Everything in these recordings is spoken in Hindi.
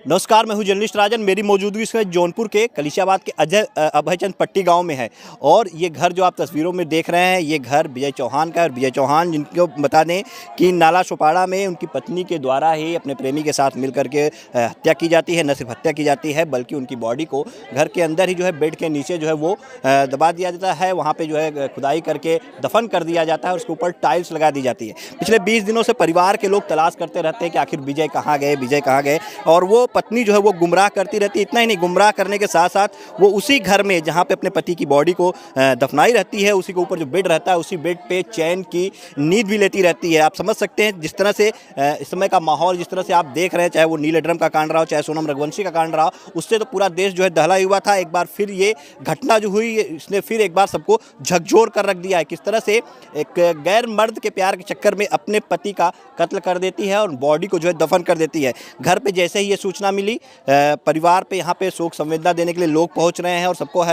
नमस्कार, मैं हूं जर्नलिस्ट राजन। मेरी मौजूदगी इस वक्त जौनपुर के कलिशाबाद के अभयचंद पट्टी गांव में है और ये घर जो आप तस्वीरों में देख रहे हैं, ये घर विजय चौहान का है। और विजय चौहान, जिनको बता दें कि नाला सोपाड़ा में उनकी पत्नी के द्वारा ही अपने प्रेमी के साथ मिलकर के हत्या की जाती है। न सिर्फ हत्या की जाती है बल्कि उनकी बॉडी को घर के अंदर ही जो है बेड के नीचे जो है वो दबा दिया जाता है। वहाँ पर जो है खुदाई करके दफन कर दिया जाता है और उसके ऊपर टाइल्स लगा दी जाती है। पिछले 20 दिनों से परिवार के लोग तलाश करते रहते हैं कि आखिर विजय कहाँ गए, विजय कहाँ गए। और वो पत्नी जो है वो गुमराह करती रहती है। इतना ही नहीं, गुमराह करने के साथ साथ वो उसी घर में जहाँ पे अपने पति की बॉडी को दफनाई रहती है, उसी के ऊपर जो बेड रहता है, उसी बेड पे चैन की नींद भी लेती रहती है। आप समझ सकते हैं जिस तरह से इस समय का माहौल, जिस तरह से आप देख रहे हैं, चाहे वो नीले ड्रम का कांड रहा हो, चाहे सोनम रघुवंशी का कांड रहा हो, उससे तो पूरा देश जो है दहला हुआ था। एक बार फिर ये घटना जो हुई, इसने फिर एक बार सबको झकझोर कर रख दिया है। किस तरह से एक गैर मर्द के प्यार के चक्कर में अपने पति का कत्ल कर देती है और बॉडी को जो है दफन कर देती है। घर पे जैसे ही ये सूचना मिली, परिवार पे यहाँ पे शोक संवेदना देने के लिए लोग पहुँच रहे हैं और सबको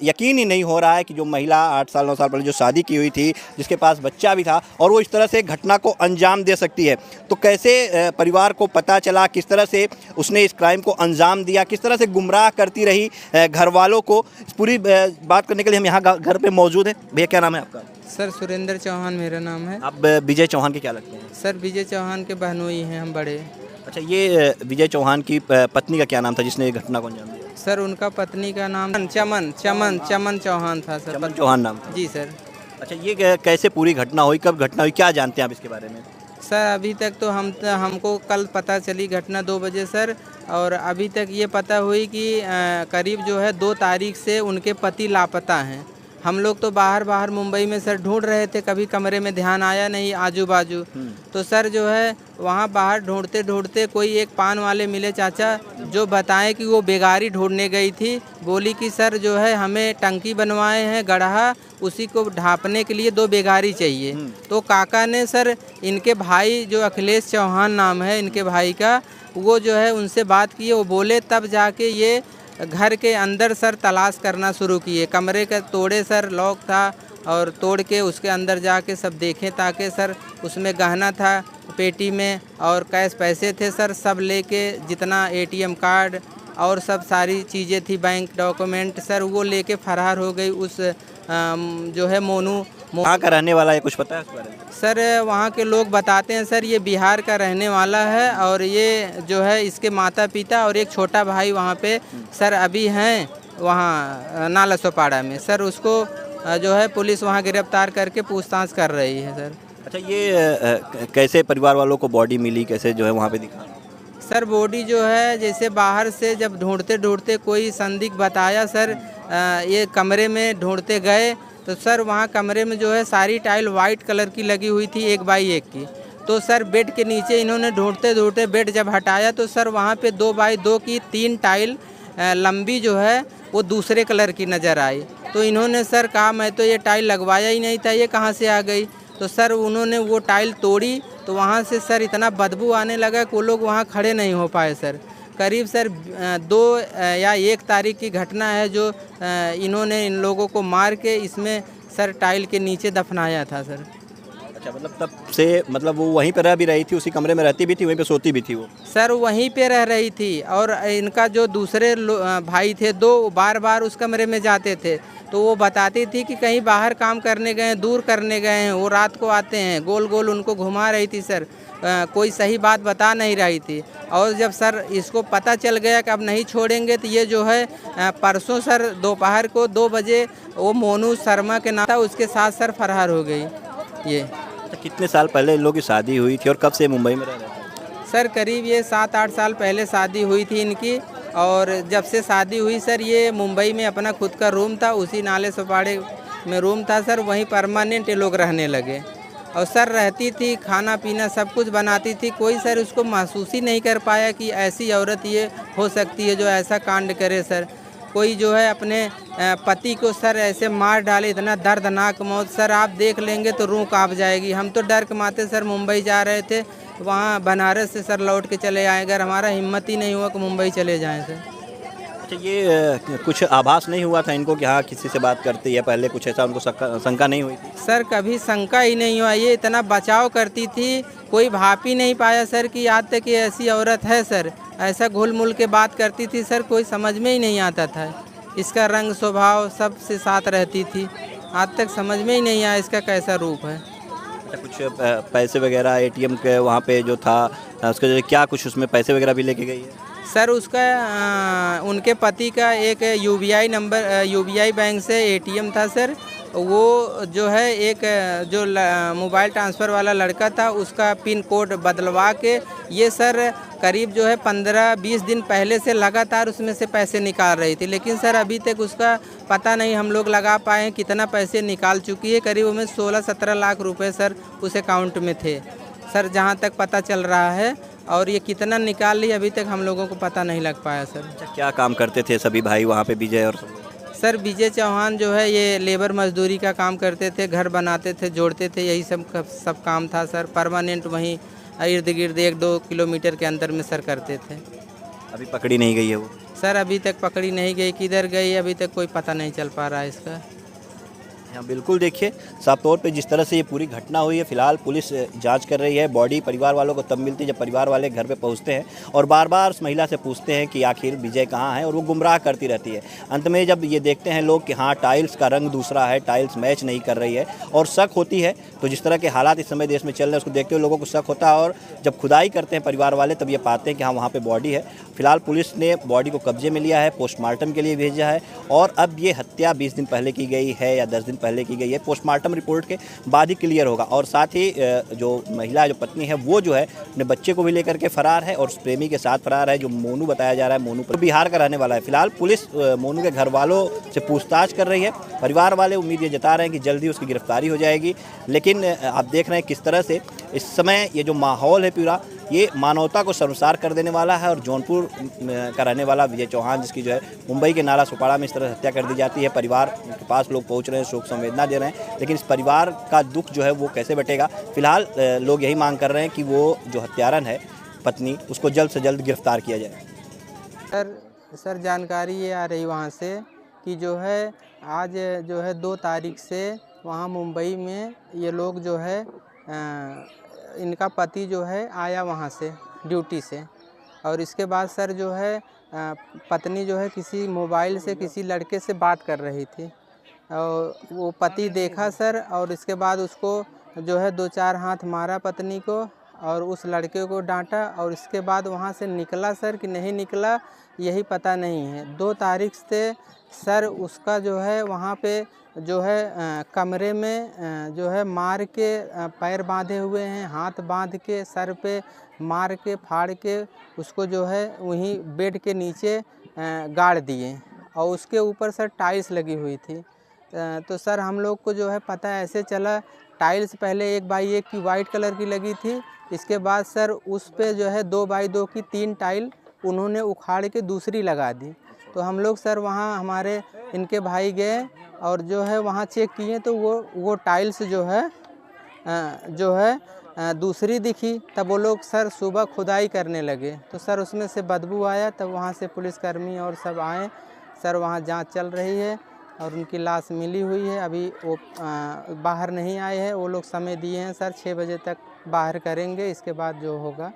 यकीन ही नहीं हो रहा है कि जो महिला 8 साल 9 साल पहले जो शादी की हुई थी, जिसके पास बच्चा भी था, और वो इस तरह से घटना को अंजाम दे सकती है। तो कैसे परिवार को पता चला, किस तरह से उसने इस क्राइम को अंजाम दिया, किस तरह से गुमराह करती रही घर वालों को, इस पूरी बात करने के लिए हम यहाँ घर पे मौजूद हैं। भैया, क्या नाम है आपका? सर सुरेंद्र चौहान मेरा नाम है। आप विजय चौहान के क्या लगते हैं? सर विजय चौहान के बहनोई हैं हम बड़े। अच्छा, ये विजय चौहान की पत्नी का क्या नाम था जिसने ये घटना को अंजाम दिया? सर उनका पत्नी का नाम चमन चौहान था सर। चमन चौहान नाम था? जी सर। अच्छा, ये कैसे पूरी घटना हुई, कब घटना हुई, क्या जानते हैं आप इसके बारे में? सर अभी तक तो हमको कल पता चली घटना 2 बजे सर, और अभी तक ये पता हुई कि करीब जो है 2 तारीख से उनके पति लापता हैं। हम लोग तो बाहर मुंबई में सर ढूंढ रहे थे, कभी कमरे में ध्यान आया नहीं आजू बाजू। तो सर जो है वहाँ बाहर ढूंढते ढूंढते कोई एक पान वाले मिले चाचा, जो बताएं कि वो बेगारी ढूंढने गई थी। बोली कि सर जो है हमें टंकी बनवाए हैं गढ़ा, उसी को ढापने के लिए 2 बेगारी चाहिए। तो काका ने सर इनके भाई, जो अखिलेश चौहान नाम है इनके भाई का, वो जो है उनसे बात की। वो बोले तब जाके ये घर के अंदर सर तलाश करना शुरू किए। कमरे का तोड़े सर, लॉक था, और तोड़ के उसके अंदर जाके सब देखें, ताकि सर उसमें गहना था पेटी में और कैश पैसे थे सर, सब लेके, जितना ATM कार्ड और सब सारी चीज़ें थी, बैंक डॉक्यूमेंट सर, वो लेके फरार हो गई। उस जो है मोनू कहाँ का रहने वाला है, कुछ पता है उस बारे में? सर वहाँ के लोग बताते हैं सर ये बिहार का रहने वाला है, और ये जो है इसके माता पिता और एक छोटा भाई वहाँ पे सर अभी हैं वहाँ नाला सोपाड़ा में सर। उसको जो है पुलिस वहाँ गिरफ्तार करके पूछताछ कर रही है सर। अच्छा, ये कैसे परिवार वालों को बॉडी मिली, कैसे जो है वहाँ पे दिखा? सर बॉडी जो है जैसे बाहर से जब ढूंढते ढूंढते कोई संदिग्ध बताया सर, ये कमरे में ढूंढते गए तो सर वहाँ कमरे में जो है सारी टाइल वाइट कलर की लगी हुई थी 1 बाई 1 की। तो सर बेड के नीचे इन्होंने ढूंढते ढूंढते बेड जब हटाया तो सर वहाँ पे 2 बाई 2 की 3 टाइल लंबी जो है वो दूसरे कलर की नज़र आई। तो इन्होंने सर कहा मैं तो ये टाइल लगवाया ही नहीं था, ये कहाँ से आ गई। तो सर उन्होंने वो टाइल तोड़ी तो वहाँ से सर इतना बदबू आने लगा कि वो लोग वहाँ खड़े नहीं हो पाए सर। करीब सर 2 या 1 तारीख की घटना है जो इन्होंने इन लोगों को मार के इसमें सर टाइल के नीचे दफनाया था सर। अच्छा, मतलब तब से मतलब वो वहीं पर रह भी रही थी, उसी कमरे में रहती भी थी, वहीं पे सोती भी थी वो? सर वहीं पे रह रही थी, और इनका जो दूसरे भाई थे 2, बार बार उस कमरे में जाते थे। तो वो बताती थी कि कहीं बाहर काम करने गए हैं, दूर करने गए हैं, वो रात को आते हैं। गोल गोल उनको घुमा रही थी सर, कोई सही बात बता नहीं रही थी। और जब सर इसको पता चल गया कि अब नहीं छोड़ेंगे, तो ये जो है परसों सर दोपहर को 2 बजे वो मोनू शर्मा के नाम था, उसके साथ सर फरार हो गई ये। तो कितने साल पहले इन लोगों की शादी हुई थी और कब से मुंबई में रह रहे थे? सर करीब ये 7-8 साल पहले शादी हुई थी इनकी, और जब से शादी हुई सर ये मुंबई में अपना खुद का रूम था, उसी नाले सोपाड़े में रूम था सर, वहीं परमानेंट ये लोग रहने लगे। और सर रहती थी, खाना पीना सब कुछ बनाती थी। कोई सर उसको महसूस ही नहीं कर पाया कि ऐसी औरत ये हो सकती है जो ऐसा कांड करे सर। कोई जो है अपने पति को सर ऐसे मार डाले, इतना दर्दनाक मौत सर, आप देख लेंगे तो रूह कांप जाएगी। हम तो डर के माते सर मुंबई जा रहे थे, वहाँ बनारस से सर लौट के चले आए, अगर हमारा हिम्मत ही नहीं हुआ कि मुंबई चले जाएं सर। अच्छा, ये कुछ आभास नहीं हुआ था इनको कि हाँ किसी से बात करते या पहले कुछ ऐसा उनको शंका नहीं हुई थी? सर कभी शंका ही नहीं हुआ, ये इतना बचाव करती थी, कोई भाप ही नहीं पाया सर कि आज तक ये ऐसी औरत है सर। ऐसा घुल मुल के बात करती थी सर, कोई समझ में ही नहीं आता था। इसका रंग स्वभाव सबसे साथ रहती थी, आज तक समझ में ही नहीं आया इसका कैसा रूप है। अच्छा, कुछ पैसे वगैरह एटीएम के वहाँ पे जो था उसके जो क्या कुछ उसमें पैसे वगैरह भी लेके गई है? सर उसका उनके पति का एक यूबीआई नंबर यूबीआई बैंक से एटीएम था सर, वो जो है एक जो मोबाइल ट्रांसफ़र वाला लड़का था उसका पिन कोड बदलवा के ये सर करीब जो है 15-20 दिन पहले से लगातार उसमें से पैसे निकाल रही थी, लेकिन सर अभी तक उसका पता नहीं हम लोग लगा पाए हैं कितना पैसे निकाल चुकी है। करीब उसमें 16-17 लाख रुपए सर उस अकाउंट में थे सर, जहाँ तक पता चल रहा है। और ये कितना निकाल ली अभी तक हम लोगों को पता नहीं लग पाया सर। अच्छा, क्या काम करते थे सभी भाई वहाँ पे, विजय और सब लोग? सर विजय चौहान जो है ये लेबर मजदूरी का काम करते थे, घर बनाते थे, जोड़ते थे, यही सब काम था सर। परमानेंट वहीं इर्द गिर्द 1-2 किलोमीटर के अंदर में सर करते थे। अभी पकड़ी नहीं गई है वो? सर अभी तक पकड़ी नहीं गई, किधर गई अभी तक कोई पता नहीं चल पा रहा है इसका। हाँ बिल्कुल, देखिए साफ तौर पे जिस तरह से ये पूरी घटना हुई है, फिलहाल पुलिस जांच कर रही है। बॉडी परिवार वालों को तब मिलती है जब परिवार वाले घर पे पहुंचते हैं और बार बार उस महिला से पूछते हैं कि आखिर विजय कहाँ है, और वो गुमराह करती रहती है। अंत में जब ये देखते हैं लोग कि हाँ टाइल्स का रंग दूसरा है, टाइल्स मैच नहीं कर रही है और शक होती है, तो जिस तरह के हालात इस समय देश में चल रहे हैं उसको देखते हुए लोगों को शक होता है और जब खुदाई करते हैं परिवार वाले तब ये पाते हैं कि हाँ वहाँ पर बॉडी है। फिलहाल पुलिस ने बॉडी को कब्जे में लिया है, पोस्टमार्टम के लिए भेजा है और अब ये हत्या 20 दिन पहले की गई है या 10 दिन पहले की गई है, पोस्टमार्टम रिपोर्ट के बाद ही क्लियर होगा। और साथ ही जो महिला जो पत्नी है वो जो है अपने बच्चे को भी लेकर के फरार है और उस प्रेमी के साथ फरार है जो मोनू बताया जा रहा है। मोनू पर बिहार का रहने वाला है। फिलहाल पुलिस मोनू के घर वालों से पूछताछ कर रही है। परिवार वाले उम्मीद ये जता रहे हैं कि जल्दी उसकी गिरफ्तारी हो जाएगी, लेकिन आप देख रहे हैं किस तरह से इस समय ये जो माहौल है पूरा ये मानवता को शर्मसार कर देने वाला है। और जौनपुर का रहने वाला विजय चौहान, जिसकी जो है मुंबई के नाला सुपाड़ा में इस तरह हत्या कर दी जाती है, परिवार के पास लोग पहुंच रहे हैं, शोक संवेदना दे रहे हैं, लेकिन इस परिवार का दुख जो है वो कैसे बटेगा। फिलहाल लोग यही मांग कर रहे हैं कि वो जो हत्यारन है पत्नी, उसको जल्द से जल्द गिरफ्तार किया जाए। सर जानकारी ये आ रही वहाँ से कि जो है आज जो है 2 तारीख से वहाँ मुंबई में ये लोग जो है इनका पति जो है आया वहाँ से ड्यूटी से, और इसके बाद सर जो है पत्नी जो है किसी मोबाइल से किसी लड़के से बात कर रही थी और वो पति देखा सर, और इसके बाद उसको जो है 2-4 हाथ मारा पत्नी को और उस लड़के को डांटा, और इसके बाद वहाँ से निकला सर कि नहीं निकला यही पता नहीं है। 2 तारीख से सर उसका जो है वहाँ पे जो है कमरे में जो है मार के पैर बांधे हुए हैं, हाथ बांध के सर पे मार के फाड़ के उसको जो है वहीं बेड के नीचे गाड़ दिए और उसके ऊपर सर टाइल्स लगी हुई थी। तो सर हम लोग को जो है पता ऐसे चला, टाइल्स पहले 1x1 की वाइट कलर की लगी थी, इसके बाद सर उस पे जो है 2x2 की 3 टाइल उन्होंने उखाड़ के दूसरी लगा दी। तो हम लोग सर वहाँ हमारे इनके भाई गए और जो है वहाँ चेक किए तो वो टाइल्स जो है दूसरी दिखी। तब वो लोग सर सुबह खुदाई करने लगे तो सर उसमें से बदबू आया, तब वहाँ से पुलिसकर्मी और सब आए सर, वहाँ जांच चल रही है और उनकी लाश मिली हुई है। अभी वो बाहर नहीं आए हैं, वो लोग समय दिए हैं सर 6 बजे तक बाहर करेंगे, इसके बाद जो होगा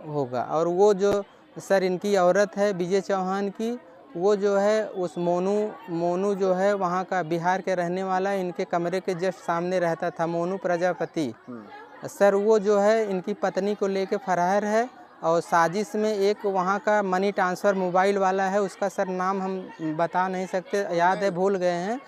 होगा। और वो जो सर इनकी औरत है विजय चौहान की, वो जो है उस मोनू जो है वहाँ का बिहार के रहने वाला है, इनके कमरे के जस्ट सामने रहता था मोनू प्रजापति सर, वो जो है इनकी पत्नी को लेके फरार है। और साजिश में एक वहाँ का मनी ट्रांसफ़र मोबाइल वाला है, उसका सर नाम हम बता नहीं सकते, याद है भूल गए हैं,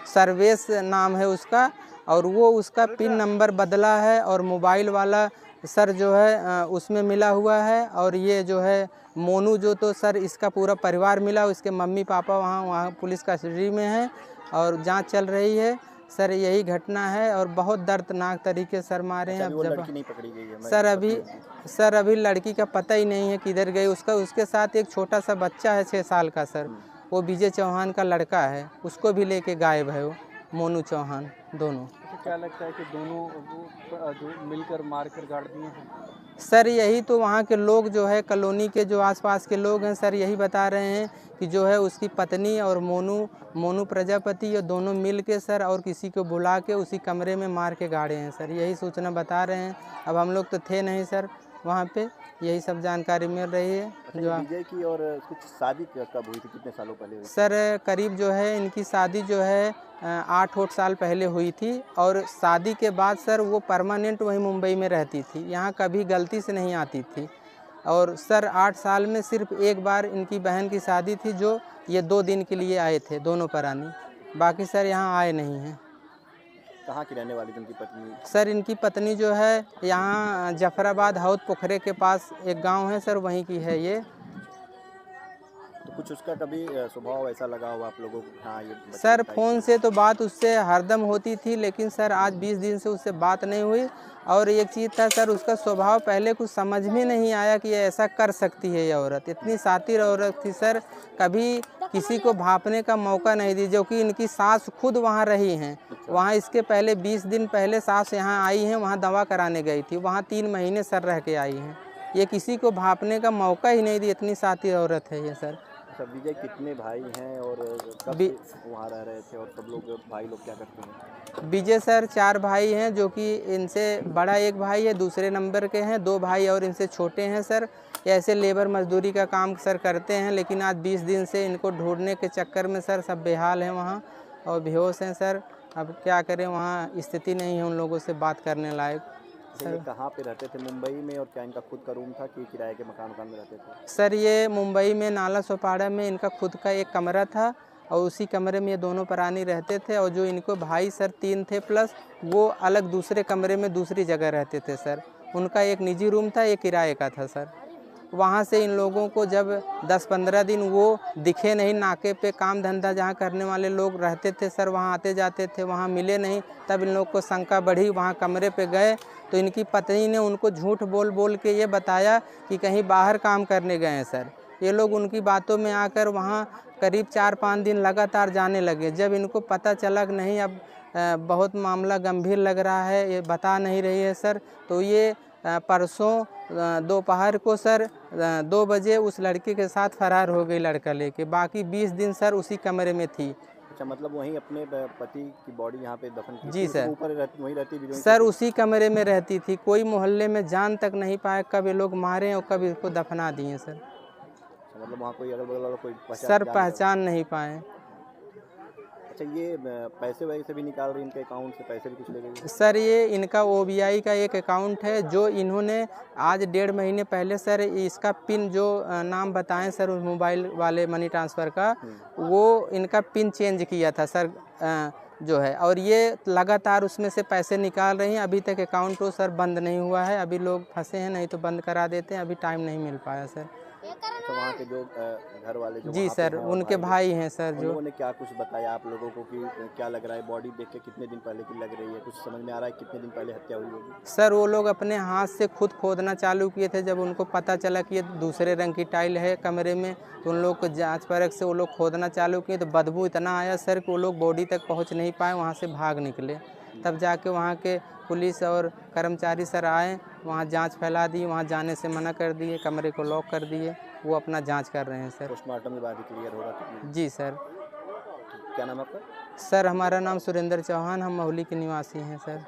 सर्वेश नाम है उसका, और वो उसका पिन नंबर बदला है और मोबाइल वाला सर जो है उसमें मिला हुआ है। और ये जो है मोनू जो तो सर इसका पूरा परिवार मिला, उसके मम्मी पापा वहाँ पुलिस कस्टडी में है और जांच चल रही है सर। यही घटना है और बहुत दर्दनाक तरीके सर मारे हैं। अब जब नहीं पकड़ी गई है सर अभी लड़की का पता ही नहीं है किधर गई। उसके साथ एक छोटा सा बच्चा है 6 साल का सर, वो विजय चौहान का लड़का है, उसको भी लेके गायब है वो मोनू चौहान दोनों। क्या लगता है कि दोनों जो मिलकर मार कर गाड़ दिए हैं? सर यही तो वहाँ के लोग जो है कॉलोनी के जो आसपास के लोग हैं सर यही बता रहे हैं कि जो है उसकी पत्नी और मोनू प्रजापति ये दोनों मिल के सर और किसी को बुला के उसी कमरे में मार के गाड़े हैं सर, यही सूचना बता रहे हैं। अब हम लोग तो थे नहीं सर वहाँ पे, यही सब जानकारी मिल रही है। जो विजय की और कुछ शादी कब हुई थी, कितने सालों पहले हुई? सर करीब जो है इनकी शादी जो है 8 साल पहले हुई थी और शादी के बाद सर वो परमानेंट वहीं मुंबई में रहती थी, यहाँ कभी गलती से नहीं आती थी। और सर 8 साल में सिर्फ एक बार इनकी बहन की शादी थी जो ये 2 दिन के लिए आए थे दोनों प्राणी, बाकी सर यहाँ आए नहीं हैं। कहाँ की रहने वाली थी उनकी पत्नी? सर इनकी पत्नी जो है यहाँ जफराबाद हौद पोखरे के पास एक गांव है सर, वहीं की है ये। तो कुछ उसका कभी स्वभाव ऐसा लगा हो आप लोगों को? हाँ ये सर फ़ोन से तो बात उससे हरदम होती थी, लेकिन सर आज 20 दिन से उससे बात नहीं हुई। और एक चीज़ था सर उसका स्वभाव पहले कुछ समझ में नहीं आया कि ये ऐसा कर सकती है ये औरत, इतनी शातिर औरत थी सर, कभी किसी को भांपने का मौका नहीं दी। जो कि इनकी सास खुद वहाँ रही हैं, वहाँ इसके पहले 20 दिन पहले सास यहाँ आई हैं, वहाँ दवा कराने गई थी, वहाँ 3 महीने सर रह के आई हैं। ये किसी को भांपने का मौका ही नहीं दी, इतनी शातिर औरत है ये सर। विजय कितने भाई हैं और कब वहाँ रह रहे थे, और सब लोग भाई लोग क्या करते हैं? विजय सर 4 भाई हैं, जो कि इनसे बड़ा एक भाई है, दूसरे नंबर के हैं, 2 भाई और इनसे छोटे हैं सर। ऐसे लेबर मजदूरी का काम सर करते हैं, लेकिन आज 20 दिन से इनको ढूंढने के चक्कर में सर सब बेहाल हैं वहाँ और बेहोश हैं सर। अब क्या करें, वहाँ स्थिति नहीं है उन लोगों से बात करने लायक। सर कहाँ पे रहते थे, मुंबई में, और क्या इनका खुद का रूम था कि किराए के मकान में रहते थे? सर ये मुंबई में नाला सोपाड़ा में इनका खुद का एक कमरा था और उसी कमरे में ये दोनों प्राणी रहते थे। और जो इनको भाई सर 3 थे प्लस, वो अलग दूसरे कमरे में दूसरी जगह रहते थे सर। उनका एक निजी रूम था, एक किराए का था सर। वहाँ से इन लोगों को जब 10-15 दिन वो दिखे नहीं, नाके पे काम धंधा जहाँ करने वाले लोग रहते थे सर वहाँ आते जाते थे, वहाँ मिले नहीं, तब इन लोग को शंका बढ़ी। वहाँ कमरे पे गए तो इनकी पत्नी ने उनको झूठ बोल बोल के ये बताया कि कहीं बाहर काम करने गए हैं सर। ये लोग उनकी बातों में आकर वहाँ करीब 4-5 दिन लगातार जाने लगे। जब इनको पता चला कि नहीं अब बहुत मामला गंभीर लग रहा है, ये बता नहीं रही है सर, तो ये परसों दोपहर को सर 2 बजे उस लड़के के साथ फरार हो गई लड़का लेके। बाकी 20 दिन सर उसी कमरे में थी। अच्छा, मतलब वहीं अपने पति की बॉडी यहाँ पे दफन की? जी सर, ऊपर वहीं रहती थी सर उसी कमरे में रहती थी। कोई मोहल्ले में जान तक नहीं पाया कब ये लोग मारे और कब इसको दफना दिए सर। मतलब वहाँ कोई अगल बगल वाला कोई सर पहचान नहीं पाए। अच्छा, ये पैसे वैसे भी निकाल रही, इनके अकाउंट से पैसे भी कुछ ले गई? सर ये इनका OBI का एक अकाउंट है जो इन्होंने आज 1.5 महीने पहले सर इसका पिन जो नाम बताएं सर उस मोबाइल वाले मनी ट्रांसफ़र का, वो इनका पिन चेंज किया था सर जो है, और ये लगातार उसमें से पैसे निकाल रही हैं। अभी तक अकाउंट तो सर बंद नहीं हुआ है, अभी लोग फंसे हैं, नहीं तो बंद करा देते हैं, अभी टाइम नहीं मिल पाया सर। तो वहाँ के जो घर वाले जो जी सर उनके भाई हैं सर, जो उन्होंने क्या कुछ बताया आप लोगों को कि क्या लग रहा है, बॉडी देख के कितने दिन पहले की लग रही है, कुछ समझ में आ रहा है कितने दिन पहले हत्या हुई होगी? सर वो लोग अपने हाथ से खुद खोदना चालू किए थे। जब उनको पता चला कि ये दूसरे रंग की टाइल है कमरे में, तो उन लोग को जांच परख से वो लोग खोदना चालू किए, तो बदबू इतना आया सर कि वो लोग बॉडी तक पहुँच नहीं पाए, वहाँ से भाग निकले। तब जाके वहाँ के पुलिस और कर्मचारी सर आए, वहाँ जांच फैला दी, वहाँ जाने से मना कर दिए, कमरे को लॉक कर दिए, वो अपना जांच कर रहे हैं सर। पोस्टमार्टम के बाद ही क्लियर होगा? जी सर। क्या नाम आपका? सर हमारा नाम सुरेंद्र चौहान, हम महुली के निवासी हैं सर।